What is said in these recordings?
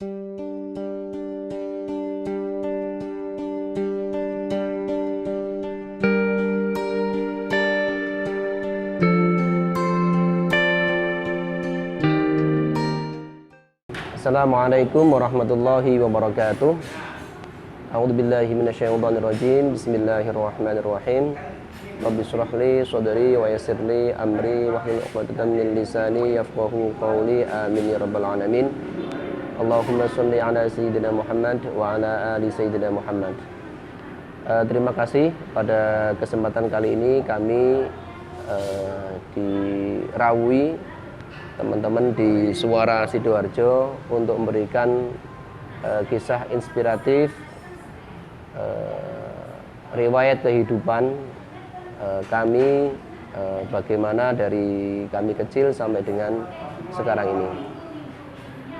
Assalamualaikum warahmatullahi wabarakatuh. A'udzubillahi minasyaitonirrajim. Bismillahirrahmanirrahim. Rabbi shrah li sadri wa yassir li amri wahlul 'uqdatam min lisani yafqahu qawli. Amin ya rabbal alamin. Allahumma shalli ala sayyidina Muhammad wa ala ali sayyidina Muhammad. Terima kasih pada kesempatan kali ini kami dirawui teman-teman di Suara Sidoarjo untuk memberikan kisah inspiratif, riwayat kehidupan kami, bagaimana dari kami kecil sampai dengan sekarang ini.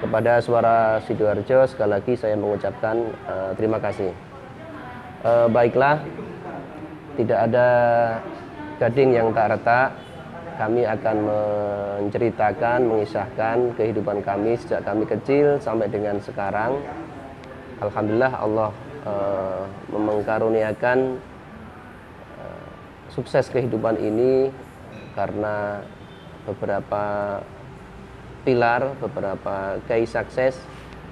Kepada Suara Sidoarjo sekali lagi saya mengucapkan terima kasih. Baiklah, tidak ada gading yang tak retak. Kami akan menceritakan, mengisahkan kehidupan kami sejak kami kecil sampai dengan sekarang. Alhamdulillah Allah mengkaruniakan sukses kehidupan ini karena beberapa pilar, beberapa key sukses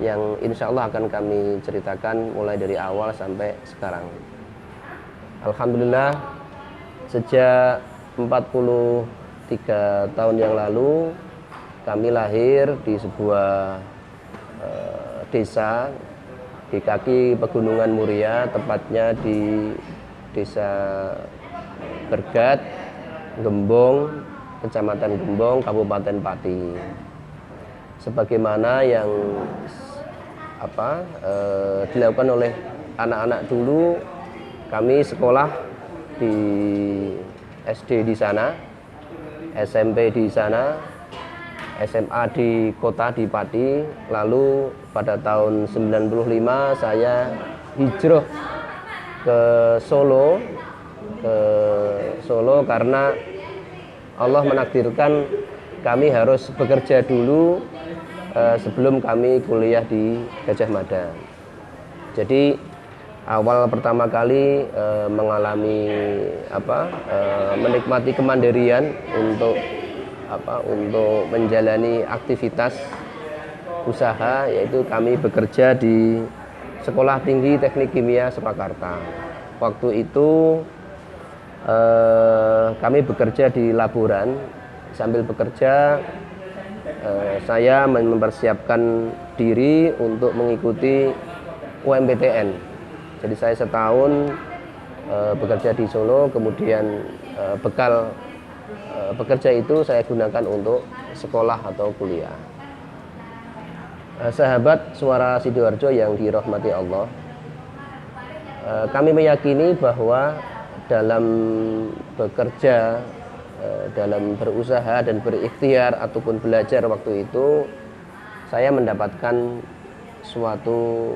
yang insya Allah akan kami ceritakan mulai dari awal sampai sekarang. Alhamdulillah, sejak 43 tahun yang lalu kami lahir di sebuah desa di kaki Pegunungan Muria, tepatnya di Desa Bergat, Gembong, Kecamatan Gembong, Kabupaten Pati. Sebagaimana yang dilakukan oleh anak-anak dulu, kami sekolah di SD di sana, SMP di sana, SMA di kota di Pati. Lalu pada tahun 95 saya hijrah ke Solo karena Allah menakdirkan kami harus bekerja dulu sebelum kami kuliah di Gajah Mada. Jadi awal pertama kali menikmati kemandirian untuk menjalani aktivitas usaha, yaitu kami bekerja di Sekolah Tinggi Teknik Kimia Surakarta. Waktu itu kami bekerja di laboran. Sambil bekerja saya mempersiapkan diri untuk mengikuti UMPTN. Jadi saya setahun bekerja di Solo, kemudian bekal bekerja itu saya gunakan untuk sekolah atau kuliah. Sahabat Suara Sidoarjo yang dirahmati Allah, kami meyakini bahwa dalam bekerja, dalam berusaha dan berikhtiar ataupun belajar waktu itu, saya mendapatkan suatu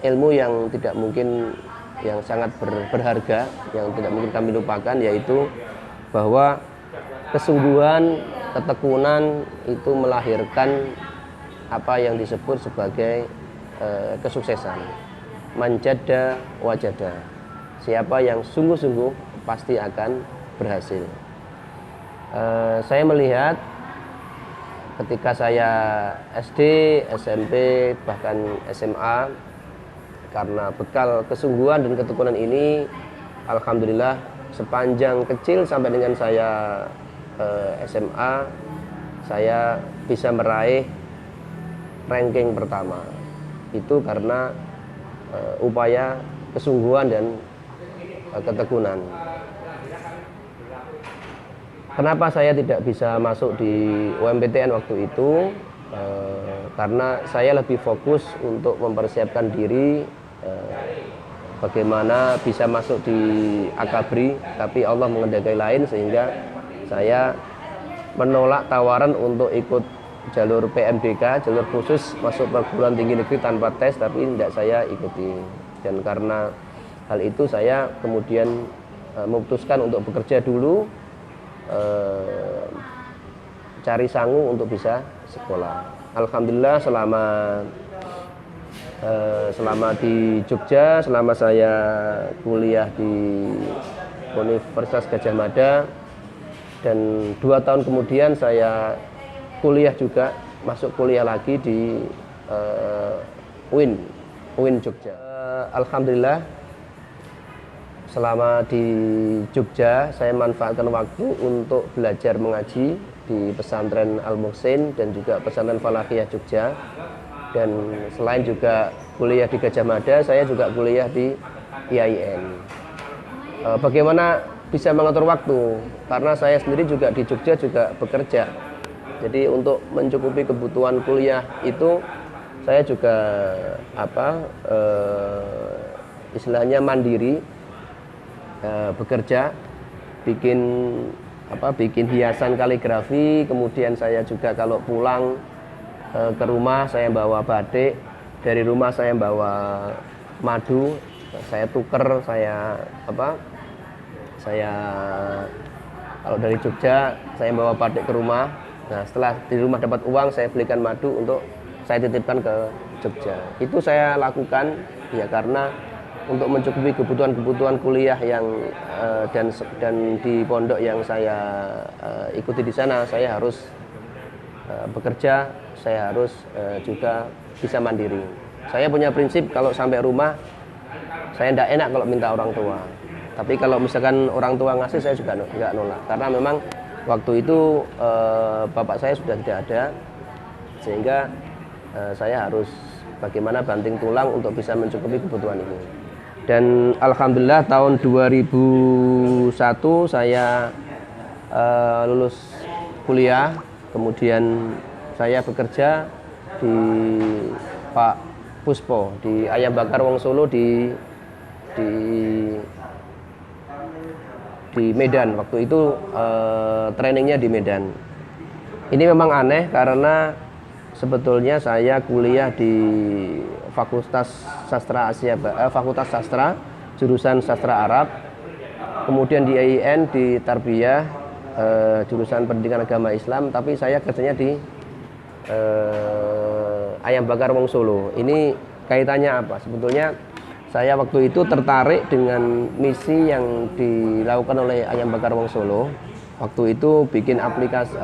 ilmu yang tidak mungkin, yang sangat berharga, yang tidak mungkin kami lupakan, yaitu bahwa kesungguhan, ketekunan itu melahirkan apa yang disebut sebagai kesuksesan. Manjada wajada. Siapa yang sungguh-sungguh pasti akan berhasil. Saya melihat ketika saya SD, SMP, bahkan SMA, karena bekal kesungguhan dan ketekunan ini, alhamdulillah sepanjang kecil sampai dengan saya SMA, saya bisa meraih ranking pertama. Itu karena upaya kesungguhan dan ketekunan. Kenapa saya tidak bisa masuk di UMPTN waktu itu? Karena saya lebih fokus untuk mempersiapkan diri bagaimana bisa masuk di Akabri, tapi Allah mengendaki lain sehingga saya menolak tawaran untuk ikut jalur PMDK, jalur khusus masuk perguruan tinggi negeri tanpa tes, tapi tidak saya ikuti. Dan karena hal itu saya kemudian memutuskan untuk bekerja dulu, cari sangu untuk bisa sekolah. alhamdulillah selama di Jogja, selama saya kuliah di Universitas Gadjah Mada, dan 2 tahun kemudian saya kuliah juga, masuk kuliah lagi di UIN Jogja. Alhamdulillah selama di Jogja saya manfaatkan waktu untuk belajar mengaji di pesantren Al-Muhsin dan juga pesantren Falakiyah Jogja. Dan selain juga kuliah di Gadjah Mada, saya juga kuliah di IAIN. Bagaimana bisa mengatur waktu? Karena saya sendiri juga di Jogja juga bekerja. Jadi untuk mencukupi kebutuhan kuliah itu saya juga istilahnya mandiri, bekerja, bikin hiasan kaligrafi. Kemudian saya juga kalau pulang ke rumah saya bawa batik, dari rumah saya bawa madu, saya tuker, saya kalau dari Jogja saya bawa batik ke rumah. Nah, setelah di rumah dapat uang, saya belikan madu untuk saya titipkan ke Jogja. Itu saya lakukan ya karena untuk mencukupi kebutuhan kuliah yang dan di pondok yang saya ikuti di sana, saya harus bekerja, saya harus juga bisa mandiri. Saya punya prinsip kalau sampai rumah saya tidak enak kalau minta orang tua. Tapi kalau misalkan orang tua ngasih, saya juga nggak nolak. Karena memang waktu itu bapak saya sudah tidak ada, sehingga saya harus bagaimana banting tulang untuk bisa mencukupi kebutuhan ini. Dan alhamdulillah tahun 2001 saya lulus kuliah, kemudian saya bekerja di Pak Puspo di Ayam Bakar Wong Solo di Medan. Waktu itu trainingnya di Medan. Ini memang aneh karena sebetulnya saya kuliah di Fakultas Sastra Fakultas Sastra, jurusan Sastra Arab. Kemudian di IAIN di Tarbiyah, jurusan Pendidikan Agama Islam, tapi saya kerjanya di Ayam Bakar Wong Solo. Ini kaitannya apa? Sebetulnya saya waktu itu tertarik dengan misi yang dilakukan oleh Ayam Bakar Wong Solo. Waktu itu bikin aplikasi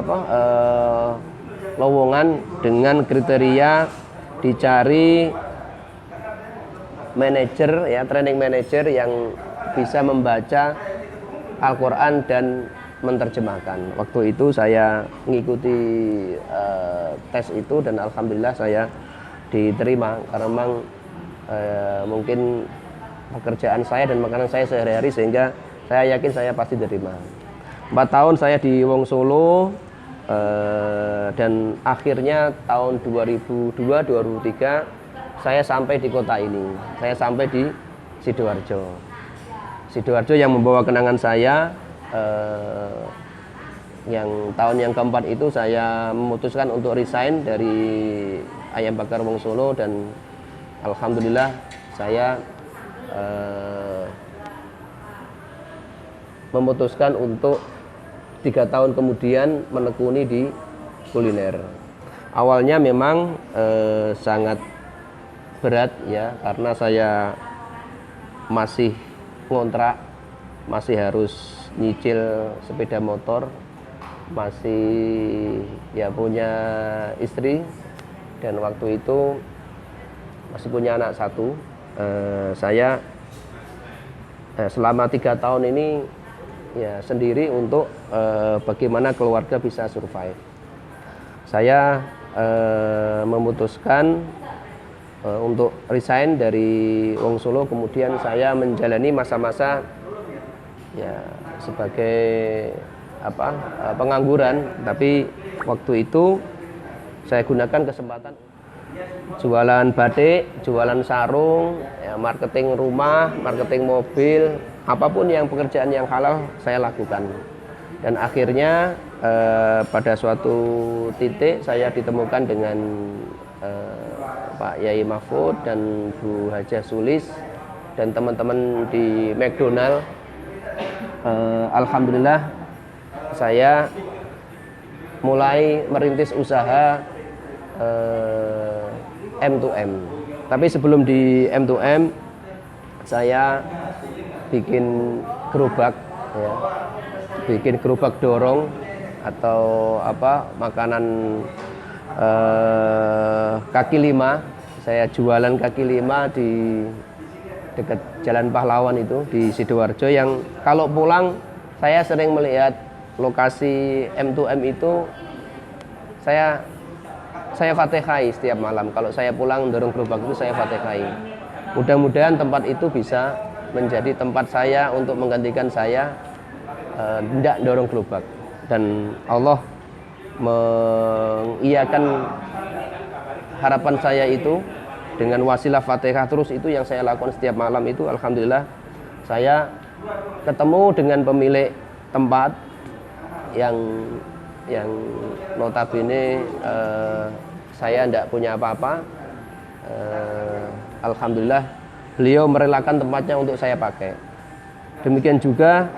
lowongan dengan kriteria dicari manajer ya, training manager yang bisa membaca Al-Quran dan menerjemahkan. Waktu itu saya mengikuti tes itu dan alhamdulillah saya diterima karena memang mungkin pekerjaan saya dan makanan saya sehari-hari sehingga saya yakin saya pasti diterima. 4 tahun saya di Wong Solo dan akhirnya tahun 2002-2003 saya sampai di kota ini. Saya sampai di Sidoarjo. Sidoarjo yang membawa kenangan saya. Yang tahun yang keempat itu saya memutuskan untuk resign dari Ayam Bakar Wong Solo dan alhamdulillah saya memutuskan untuk 3 tahun kemudian menekuni di kuliner. Awalnya memang sangat berat ya karena saya masih ngontrak, masih harus nyicil sepeda motor, masih ya punya istri dan waktu itu masih punya anak 1. Saya selama 3 tahun ini ya sendiri untuk bagaimana keluarga bisa survive. Saya memutuskan untuk resign dari Wong Solo, kemudian saya menjalani masa-masa ya sebagai pengangguran, tapi waktu itu saya gunakan kesempatan jualan batik, jualan sarung, ya, marketing rumah, marketing mobil, apapun yang pekerjaan yang halal saya lakukan. Dan akhirnya pada suatu titik saya ditemukan dengan Pak Yai Mahfud dan Bu Hajah Sulis dan teman-teman di McDonald. Alhamdulillah saya mulai merintis usaha M2M. Tapi sebelum di M2M, saya bikin gerobak, ya, bikin gerobak dorong atau apa makanan kaki lima. Saya jualan kaki lima di dekat Jalan Pahlawan itu di Sidoarjo, yang kalau pulang saya sering melihat lokasi M2M itu, saya fatihai setiap malam. Kalau saya pulang dorong gerobak itu saya fatihai. Mudah-mudahan tempat itu bisa menjadi tempat saya untuk menggantikan saya tidak dorong gerobak, dan Allah mengiyakan harapan saya itu dengan wasilah Fatihah terus. Itu yang saya lakukan setiap malam itu. Alhamdulillah saya ketemu dengan pemilik tempat yang notabene saya tidak punya apa-apa. Alhamdulillah beliau merelakan tempatnya untuk saya pakai. Demikian juga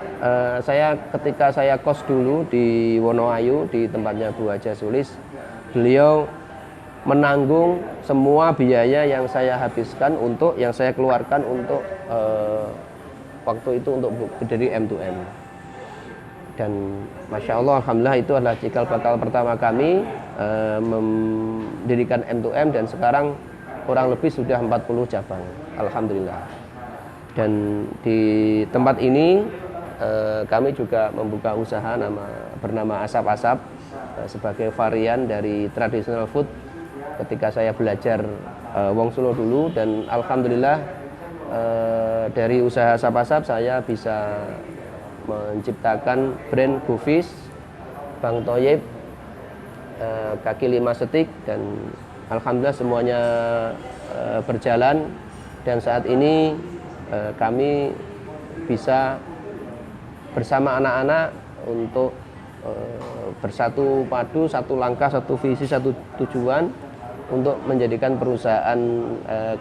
saya ketika saya kos dulu di Wonoayu di tempatnya Bu Haja Sulis, beliau menanggung semua biaya yang saya habiskan yang saya keluarkan untuk waktu itu untuk berdiri M2M. Dan Masya Allah, Alhamdulillah itu adalah cikal bakal pertama kami mendirikan M2M, dan sekarang kurang lebih sudah 40 cabang, Alhamdulillah. Dan di tempat ini kami juga membuka usaha bernama Asap-Asap sebagai varian dari traditional food ketika saya belajar Wong Solo dulu. Dan Alhamdulillah dari usaha Asap-Asap saya bisa menciptakan brand GoFish, Bang Toyib, kaki lima setik, dan Alhamdulillah semuanya berjalan. Dan saat ini kami bisa bersama anak-anak untuk bersatu padu, satu langkah, satu visi, satu tujuan untuk menjadikan perusahaan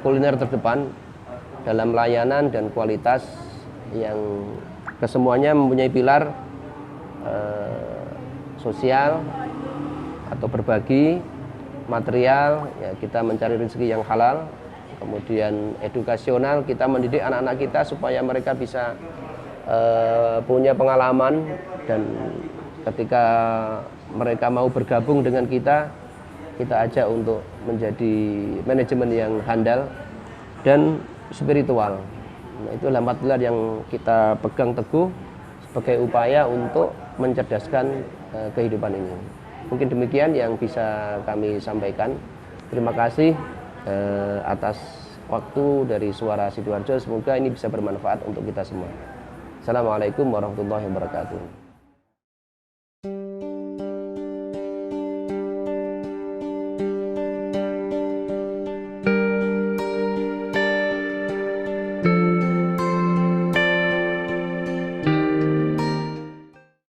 kuliner terdepan dalam layanan dan kualitas yang kesemuanya mempunyai pilar sosial atau berbagi, material, ya, kita mencari rezeki yang halal, kemudian edukasional, kita mendidik anak-anak kita supaya mereka bisa punya pengalaman, dan ketika mereka mau bergabung dengan kita ajak untuk menjadi manajemen yang handal dan spiritual. Nah, itulah 4 pilar yang kita pegang teguh sebagai upaya untuk mencerdaskan kehidupan ini. Mungkin demikian yang bisa kami sampaikan. Terima kasih atas waktu dari Suara Sidoarjo. Semoga ini bisa bermanfaat untuk kita semua. Assalamualaikum warahmatullahi wabarakatuh.